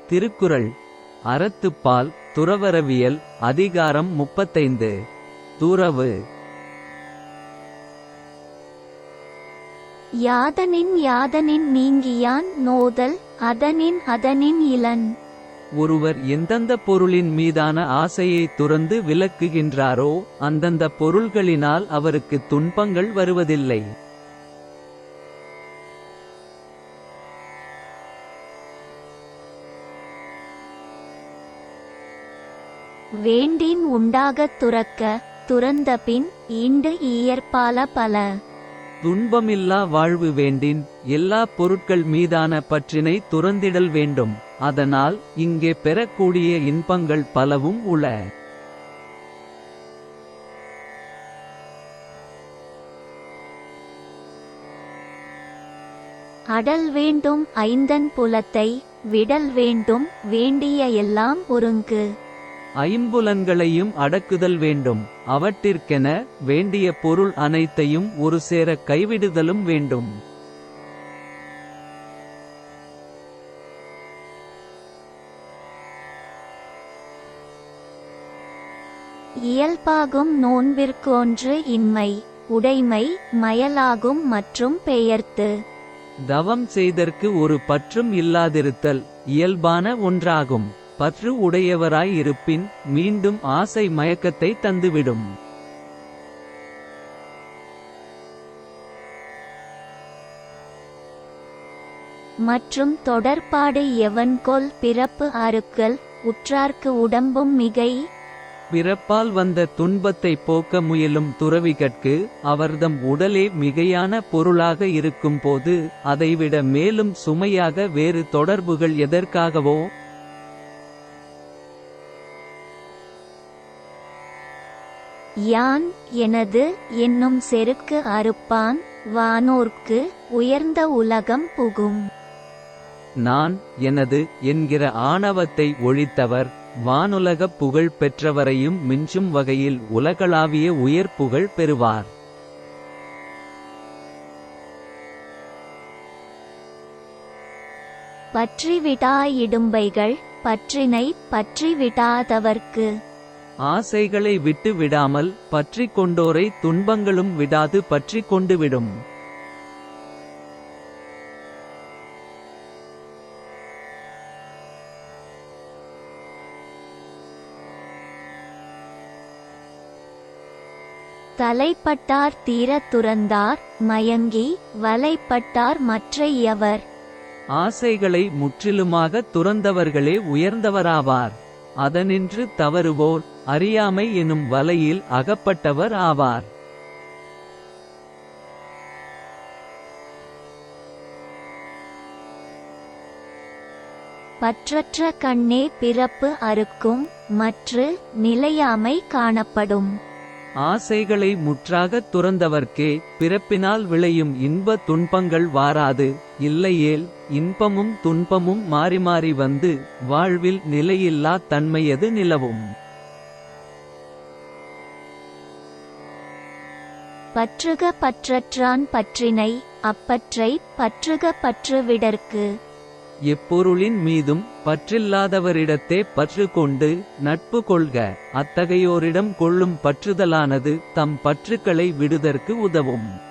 திருக்குறள் அறத்துப்பால் துறவறவியல் அதிகாரம் 35. துறவு. யாதனின் யாதனின் நீங்கியான் நோதல் அதனின் அதனின் இலன். ஒருவர் எந்தெந்த பொருளின் மீதான ஆசையை துறந்து விலக்குகின்றாரோ அந்தந்த பொருள்களினால் அவருக்கு துன்பங்கள் வருவதில்லை. வேண்டின் உண்டாகத் துறக்க துறந்தபின் ஈண்டு இயற்பால பல. துன்பமில்லா வாழ்வு வேண்டின் எல்லா பொருட்கள் மீதான பற்றினை துறந்திடல் வேண்டும். அதனால் இங்கே பெறக்கூடிய இன்பங்கள் பலவும் உள. அடல் வேண்டும் ஐந்தன் புலத்தை விடல் வேண்டும் வேண்டிய எல்லாம் ஒருங்கு. ஐம்புலன்களையும் அடக்குதல் வேண்டும். அவற்றிற்கென வேண்டிய பொருள் அனைத்தையும் ஒரு சேர கைவிடுதலும் வேண்டும். இயல்பாகும் நோன்பிற்கொன்று இன்மை உடைமை மயலாகும் மற்றும் பெயர்த்து. தவம் செய்தற்கு ஒரு பற்றும் இல்லாதிருத்தல் இயல்பான ஒன்றாகும். பற்று உடையவராய் இருப்பின் மீண்டும் ஆசை மயக்கத்தை தந்துவிடும். மற்றும் தொடர்பாடு எவன்கொல் பிறப்பு அறுக்கல் உற்றார்க்கு உடம்பும் மிகை. பிறப்பால் வந்த துன்பத்தை போக்க முயலும் துறவிகட்கு அவர்தம் உடலே மிகையான பொருளாக இருக்கும்போது அதைவிட மேலும் சுமையாக வேறு தொடர்புகள் எதற்காகவோ. யான் எனது என்னும் செருக்கு அறுப்பான் வானோர்க்கு உயர்ந்த உலகம் புகும். நான் எனது என்கிற ஆணவத்தை ஒழித்தவர் வானுலகப் புகழ் பெற்றவரையும் மிஞ்சும் வகையில் உலகளாவிய உயர் புகழ் பெறுவார். பற்றிவிடாயிடும்பைகள் பற்றினை பற்றிவிடாதவர்க்கு. ஆசைகளை விட்டு விடாமல் பற்றிக் கொண்டோரை துன்பங்களும் விடாது பற்றிக் கொண்டுவிடும். தலைப்பட்டார் தீரத் துறந்தார் மயங்கி வலைப்பட்டார் மற்றையவர். ஆசைகளை முற்றிலுமாக துறந்தவர்களே உயர்ந்தவராவார். அதனின்று தவறுவோர் அறியாமை எனும் வலையில் அகப்பட்டவர் ஆவார். பற்றற்ற கண்ணே பிறப்பு அறுக்கும் மற்று நிலையாமை காணப்படும். ஆசைகளை முற்றாகத் துறந்தவர்க்கே பிறப்பினால் விளையும் இன்ப துன்பங்கள் வாராது. இல்லையேல் இன்பமும் துன்பமும் மாறி மாறி வந்து வாழ்வில் நிலையில்லா தன்மையது நிலவும். பற்றுக பற்றற்றான் பற்றினை அப்பற்றை பற்றுக பற்றுவிடற்கு. எப்பொருளின் மீதும் பற்றில்லாதவரிடத்தே பற்று கொண்டு நட்பு கொள்க. அத்தகையோரிடம் கொள்ளும் பற்றுதலானது தம் பற்றுக்களை விடுதற்கு உதவும்.